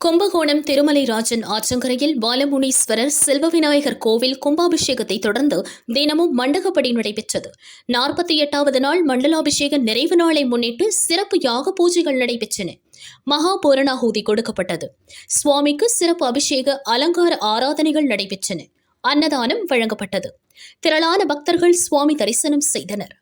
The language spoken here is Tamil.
கும்பகோணம் திருமலை ராஜன் ஆற்றங்கரையில் பாலமுனீஸ்வரர் செல்வ விநாயகர் கோவில் கும்பாபிஷேகத்தை தொடர்ந்து தினமும் மண்டகப்படி நடைபெற்றது. 48வது நாள் மண்டலாபிஷேக நிறைவு நாளை முன்னிட்டு சிறப்பு யாக பூஜைகள் நடைபெற்றன. மகா பூரணாகூதி கொடுக்கப்பட்டது. சுவாமிக்கு சிறப்பு அபிஷேக அலங்கார ஆராதனைகள் நடைபெற்றன. அன்னதானம் வழங்கப்பட்டது. திரளான பக்தர்கள் சுவாமி தரிசனம் செய்தனர்.